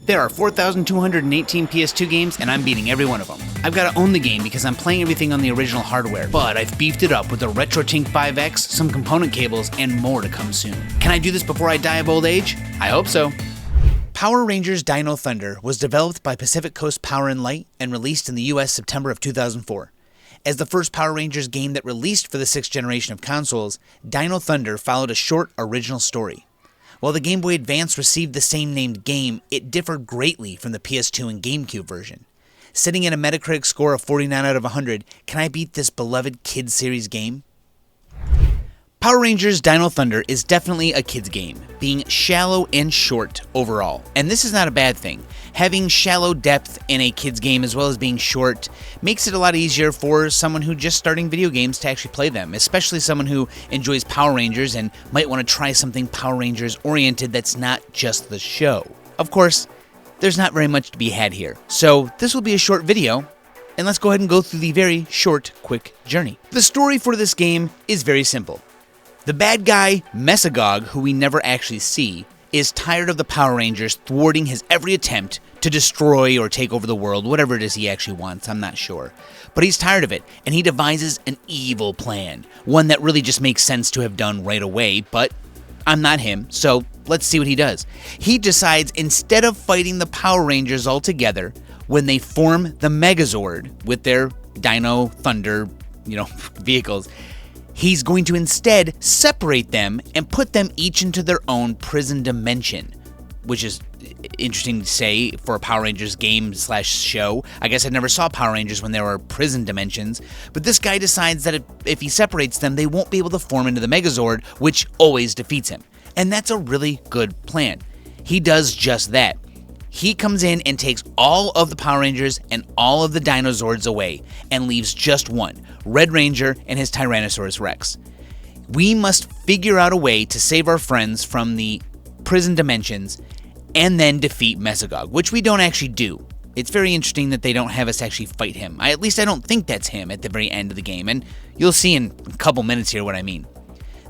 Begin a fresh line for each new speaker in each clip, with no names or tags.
There are 4,218 PS2 games, and I'm beating every one of them. I've got to own the game because I'm playing everything on the original hardware, but I've beefed it up with a RetroTink 5X, some component cables, and more to come soon. Can I do this before I die of old age? I hope so. Power Rangers Dino Thunder was developed by Pacific Coast Power & Light and released in the US September of 2004. As the first Power Rangers game that released for the 6th generation of consoles, Dino Thunder followed a short original story. While the Game Boy Advance received the same named game, it differed greatly from the PS2 and GameCube version. Sitting at a Metacritic score of 49 out of 100, can I beat this beloved kids series game? Power Rangers Dino Thunder is definitely a kids game, being shallow and short overall. And this is not a bad thing. Having shallow depth in a kids game as well as being short makes it a lot easier for someone who just starting video games to actually play them, especially someone who enjoys Power Rangers and might want to try something Power Rangers oriented that's not just the show. Of course, there's not very much to be had here, so this will be a short video, and let's go ahead and go through the very short, quick journey. The story for this game is very simple. The bad guy, Mesogog, who we never actually see, is tired of the Power Rangers thwarting his every attempt to destroy or take over the world, whatever it is he actually wants, I'm not sure. But he's tired of it, and he devises an evil plan, one that really just makes sense to have done right away, but I'm not him, so let's see what he does. He decides instead of fighting the Power Rangers altogether, when they form the Megazord with their Dino Thunder, vehicles, he's going to instead separate them and put them each into their own prison dimension, which is interesting to say for a Power Rangers game / show. I guess I never saw Power Rangers when there were prison dimensions, but this guy decides that if he separates them, they won't be able to form into the Megazord, which always defeats him. And that's a really good plan. He does just that. He comes in and takes all of the Power Rangers and all of the Dinozords away and leaves just one, Red Ranger and his Tyrannosaurus Rex. We must figure out a way to save our friends from the prison dimensions and then defeat Mesogog, which we don't actually do. It's very interesting that they don't have us actually fight him. At least I don't think that's him at the very end of the game, and you'll see in a couple minutes here what I mean.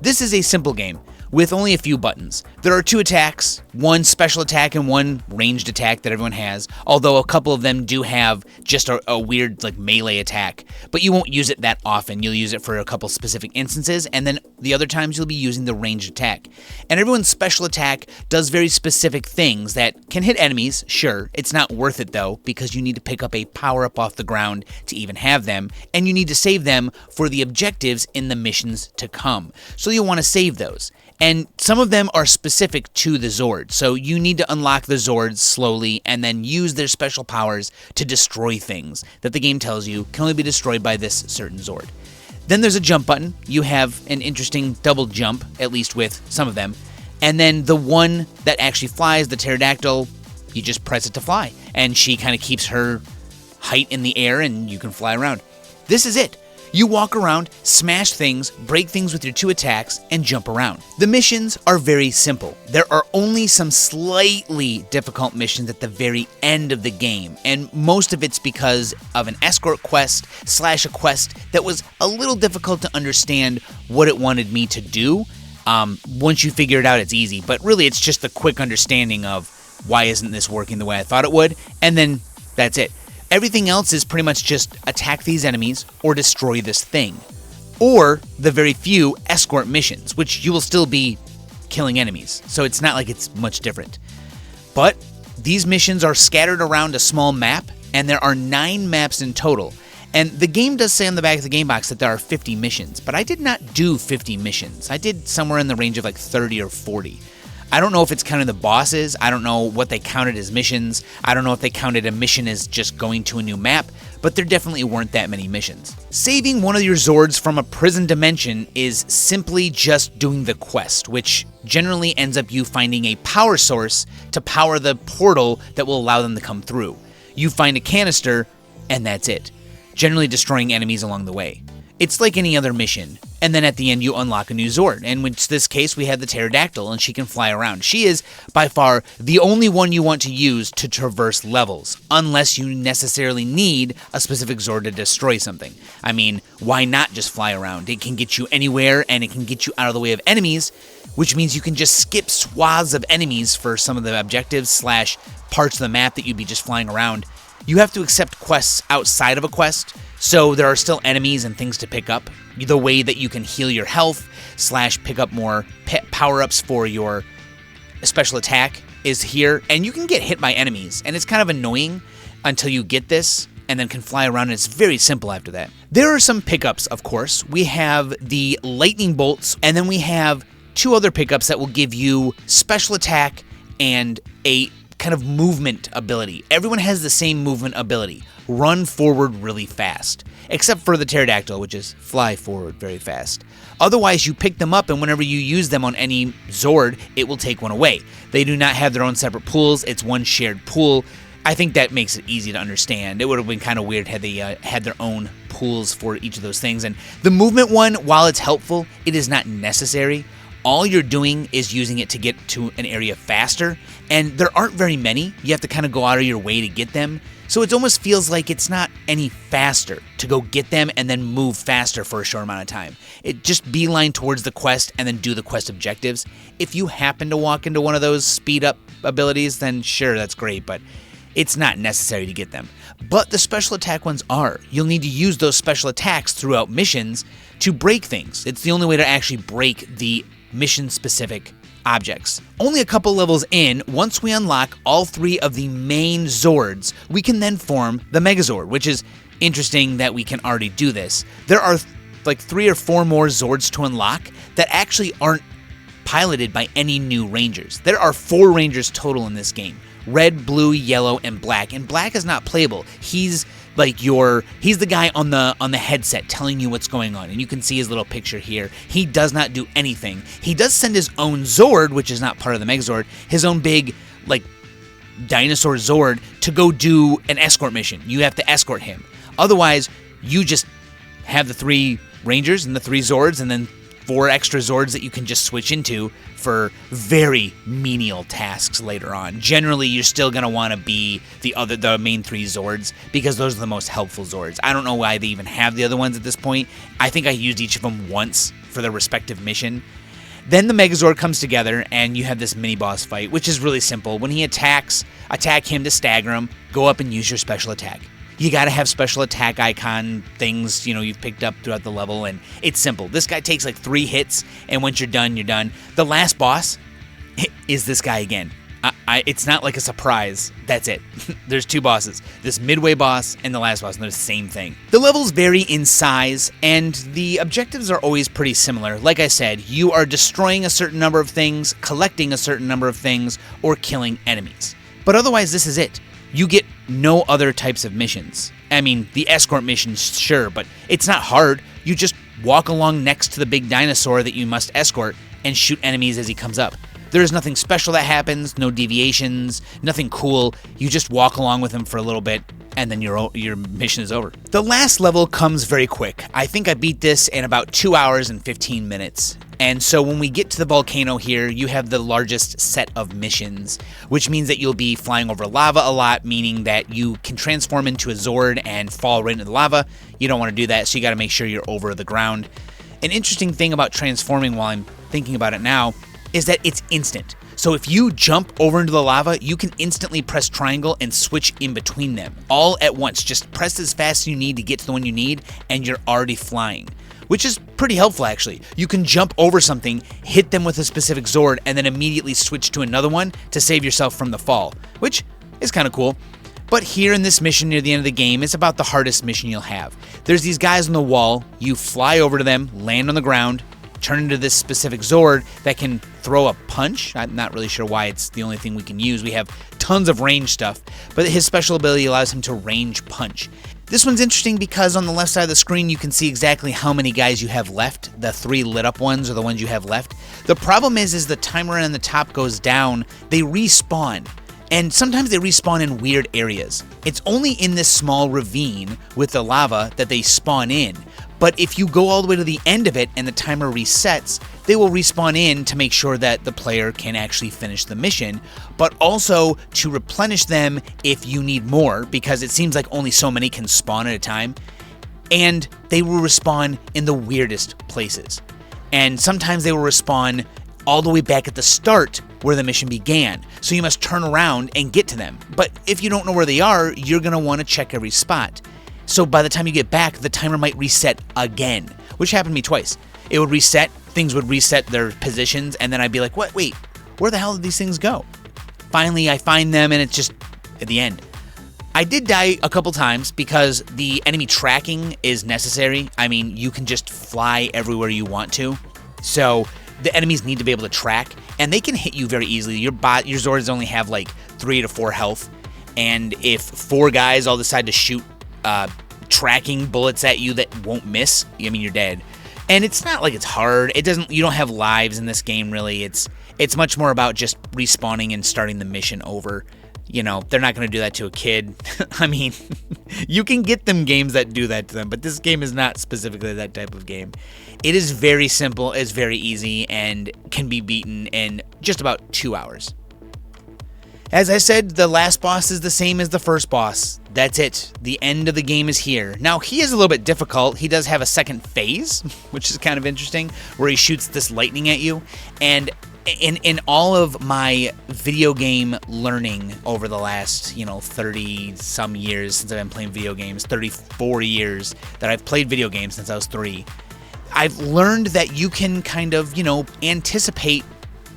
This is a simple game with only a few buttons. There are 2 attacks, one special attack and one ranged attack that everyone has, although a couple of them do have just a weird melee attack, but you won't use it that often. You'll use it for a couple specific instances, and then the other times you'll be using the ranged attack. And everyone's special attack does very specific things that can hit enemies, sure. It's not worth it though, because you need to pick up a power-up off the ground to even have them, and you need to save them for the objectives in the missions to come. So you'll want to save those. And some of them are specific to the Zord, so you need to unlock the Zords slowly and then use their special powers to destroy things that the game tells you can only be destroyed by this certain Zord. Then there's a jump button. You have an interesting double jump, at least with some of them. And then the one that actually flies, the pterodactyl, you just press it to fly. And she kind of keeps her height in the air and you can fly around. This is it. You walk around, smash things, break things with your 2 attacks, and jump around. The missions are very simple. There are only some slightly difficult missions at the very end of the game, and most of it's because of an escort quest / a quest that was a little difficult to understand what it wanted me to do. Once you figure it out, it's easy, but really it's just the quick understanding of why isn't this working the way I thought it would, and then that's it. Everything else is pretty much just attack these enemies or destroy this thing. Or the very few escort missions, which you will still be killing enemies, so it's not like it's much different. But these missions are scattered around a small map, and there are 9 maps in total. And the game does say on the back of the game box that there are 50 missions, but I did not do 50 missions. I did somewhere in the range of 30 or 40. I don't know if it's counting the bosses. I don't know what they counted as missions. I don't know if they counted a mission as just going to a new map, but there definitely weren't that many missions. Saving one of your Zords from a prison dimension is simply just doing the quest, which generally ends up you finding a power source to power the portal that will allow them to come through. You find a canister, and that's it, generally destroying enemies along the way. It's like any other mission. And then at the end, you unlock a new Zord. And in this case, we have the Pterodactyl, and she can fly around. She is, by far, the only one you want to use to traverse levels, unless you necessarily need a specific Zord to destroy something. I mean, why not just fly around? It can get you anywhere, and it can get you out of the way of enemies, which means you can just skip swaths of enemies for some of the objectives / parts of the map that you'd be just flying around. You have to accept quests outside of a quest, so there are still enemies and things to pick up. The way that you can heal your health / pick up more power-ups for your special attack is here, and you can get hit by enemies, and it's kind of annoying until you get this, and then can fly around, and it's very simple after that. There are some pickups, of course. We have the lightning bolts, and then we have 2 other pickups that will give you special attack and a kind of movement ability. Everyone has the same movement ability. Run forward really fast. Except for the Pterodactyl, which is fly forward very fast. Otherwise, you pick them up, and whenever you use them on any Zord, it will take one away. They do not have their own separate pools. It's one shared pool. I think that makes it easy to understand. It would have been kind of weird had they had their own pools for each of those things. And the movement one, while it's helpful, it is not necessary. All you're doing is using it to get to an area faster, and there aren't very many. You have to kind of go out of your way to get them, so it almost feels like it's not any faster to go get them and then move faster for a short amount of time. It just beeline towards the quest and then do the quest objectives. If you happen to walk into one of those speed up abilities, then sure, that's great, but it's not necessary to get them. But the special attack ones are. You'll need to use those special attacks throughout missions to break things. It's the only way to actually break the mission-specific objects. Only a couple levels in, once we unlock all 3 of the main Zords, we can then form the Megazord, which is interesting that we can already do this. There are like 3 or 4 more Zords to unlock that actually aren't piloted by any new Rangers. There are 4 Rangers total in this game. Red, blue, yellow, and black. And black is not playable. He's the guy on the headset telling you what's going on, and you can see his little picture here. He does not do anything. He does send his own Zord, which is not part of the Megazord, his own big, dinosaur Zord to go do an escort mission. You have to escort him. Otherwise, you just have the 3 Rangers and the 3 Zords, and then 4 extra Zords that you can just switch into for very menial tasks later on. Generally, you're still going to want to be the main 3 Zords because those are the most helpful Zords. I don't know why they even have the other ones at this point. I think I used each of them once for their respective mission. Then the Megazord comes together, and you have this mini-boss fight, which is really simple. When he attacks, attack him to stagger him, go up and use your special attack. You gotta have special attack icon things, you've picked up throughout the level, and it's simple. This guy takes 3 hits, and once you're done, you're done. The last boss is this guy again. It's not like a surprise. That's it. There's 2 bosses. This midway boss and the last boss, and they're the same thing. The levels vary in size, and the objectives are always pretty similar. Like I said, you are destroying a certain number of things, collecting a certain number of things, or killing enemies. But otherwise, this is it. You get no other types of missions. I mean, the escort missions, sure, but it's not hard. You just walk along next to the big dinosaur that you must escort and shoot enemies as he comes up. There is nothing special that happens, no deviations, nothing cool. You just walk along with him for a little bit, and then your mission is over. The last level comes very quick. I think I beat this in about 2 hours and 15 minutes. And so when we get to the volcano here, you have the largest set of missions, which means that you'll be flying over lava a lot, meaning that you can transform into a Zord and fall right into the lava. You don't want to do that, so you got to make sure you're over the ground. An interesting thing about transforming, while I'm thinking about it now, is that it's instant. So if you jump over into the lava, you can instantly press triangle and switch in between them all at once. Just press as fast as you need to get to the one you need, and you're already flying, which is pretty helpful, actually. You can jump over something, hit them with a specific Zord, and then immediately switch to another one to save yourself from the fall, which is kind of cool. But here in this mission near the end of the game, it's about the hardest mission you'll have. There's these guys on the wall. You fly over to them, land on the ground, turn into this specific Zord that can throw a punch. I'm not really sure why it's the only thing we can use. We have tons of range stuff, but his special ability allows him to range punch. This one's interesting because on the left side of the screen, you can see exactly how many guys you have left. The 3 lit up ones are the ones you have left. The problem is the timer on the top goes down, they respawn. And sometimes they respawn in weird areas. It's only in this small ravine with the lava that they spawn in. But if you go all the way to the end of it and the timer resets, they will respawn in to make sure that the player can actually finish the mission, but also to replenish them if you need more, because it seems like only so many can spawn at a time. And they will respawn in the weirdest places. And sometimes they will respawn all the way back at the start where the mission began. So you must turn around and get to them. But if you don't know where they are, you're going to want to check every spot. So by the time you get back, the timer might reset again, which happened to me twice. It would reset, things would reset their positions, and then I'd be like, what? Wait, where the hell did these things go? Finally, I find them, and it's just at the end. I did die a couple times because the enemy tracking is necessary. I mean, you can just fly everywhere you want to. So the enemies need to be able to track, and they can hit you very easily. Your Zords only have like 3 to 4 health, and if 4 guys all decide to shoot tracking bullets at you that won't miss, I mean, you're dead. And it's not like it's hard. You don't have lives in this game, really. It's much more about just respawning and starting the mission over. You know, they're not going to do that to a kid. I mean, you can get them games that do that to them, but this game is not specifically that type of game. It is very simple, it's very easy, and can be beaten in just about 2 hours. As I said, the last boss is the same as the first boss. That's it. The end of the game is here. Now, he is a little bit difficult. He does have a second phase, which is kind of interesting, where he shoots this lightning at you. And in all of my video game learning over the last, 30-some years since I've been playing video games, 34 years that I've played video games since I was 3, I've learned that you can kind of, anticipate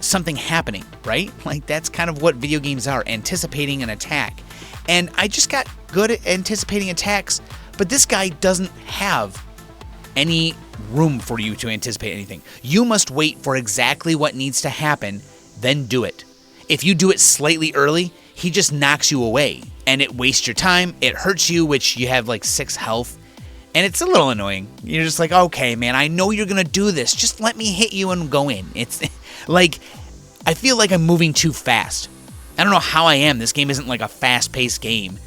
something happening, right? Like, that's kind of what video games are, anticipating an attack. And I just got good at anticipating attacks, but this guy doesn't have any room for you to anticipate anything. You must wait for exactly what needs to happen, then do it. If you do it slightly early, he just knocks you away, and it wastes your time, it hurts you, which you have like 6 health, and it's a little annoying. You're just like, okay, man, I know you're gonna do this, just let me hit you and go in. It's like, I feel like I'm moving too fast. I don't know how I am. This game isn't like a fast-paced game.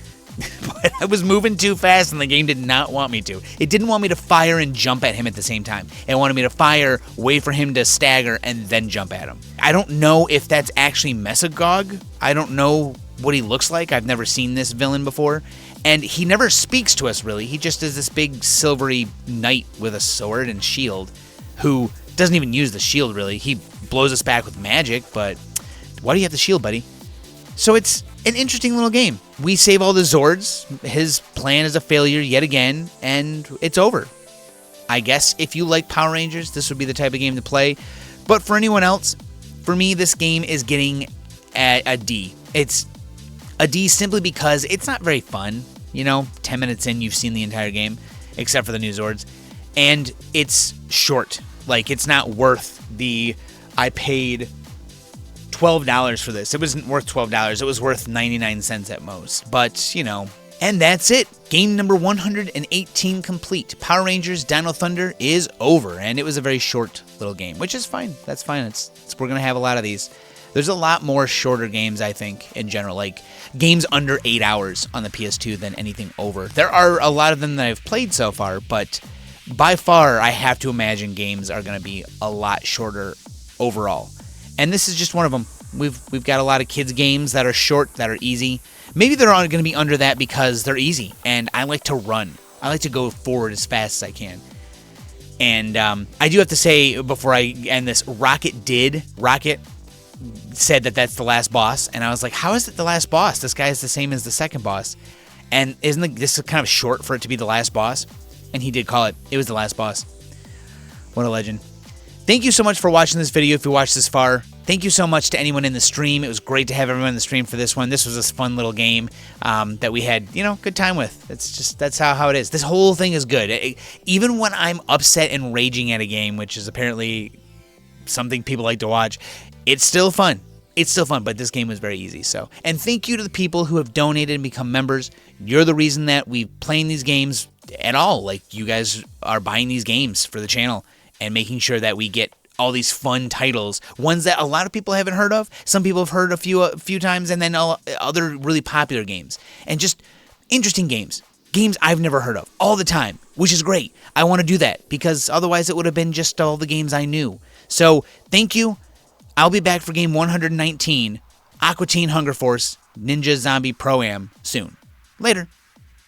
But I was moving too fast, and the game did not want me to. It didn't want me to fire and jump at him at the same time. It wanted me to fire, wait for him to stagger, and then jump at him. I don't know if that's actually Mesagog. I don't know what he looks like. I've never seen this villain before. And he never speaks to us, really. He just is this big silvery knight with a sword and shield who doesn't even use the shield, really. He blows us back with magic, but why do you have the shield, buddy? So it's an interesting little game. We save all the Zords. His plan is a failure yet again, and it's over. I guess if you like Power Rangers, this would be the type of game to play. But for anyone else, for me, this game is getting a D. It's a D simply because it's not very fun. 10 minutes in, you've seen the entire game, except for the new Zords. And it's short. Like, it's not worth I paid $12 for this. It wasn't worth $12. It was worth 99 cents at most. But, and that's it. Game number 118 complete. Power Rangers Dino Thunder is over. And it was a very short little game, which is fine. That's fine. We're going to have a lot of these. There's a lot more shorter games, I think, in general. Like, games under 8 hours on the PS2 than anything over. There are a lot of them that I've played so far, but by far, I have to imagine games are going to be a lot shorter overall. And this is just one of them. We've got a lot of kids games that are short, that are easy. Maybe they're all going to be under that because they're easy, and I like to run. I like to go forward as fast as I can. And I do have to say, before I end this, Rocket said that that's the last boss, and I was like, how is it the last boss? This guy is the same as the second boss. And isn't this kind of short for it to be the last boss? And he did call it. It was the last boss. What a legend. Thank you so much for watching this video if you watched this far. Thank you so much to anyone in the stream. It was great to have everyone in the stream for this one. This was a fun little game that we had, good time with. That's how it is. This whole thing is good. Even when I'm upset and raging at a game, which is apparently something people like to watch, it's still fun. It's still fun, but this game was very easy. And thank you to the people who have donated and become members. You're the reason that we're playing these games at all. Like, you guys are buying these games for the channel and making sure that we get all these fun titles, ones that a lot of people haven't heard of. Some people have heard a few times, and then other really popular games. And just interesting games. games I've never heard of all the time, which is great. I want to do that because otherwise it would have been just all the games I knew. So thank you. I'll be back for game 119, Aqua Teen Hunger Force Ninja Zombie Pro-Am soon. Later.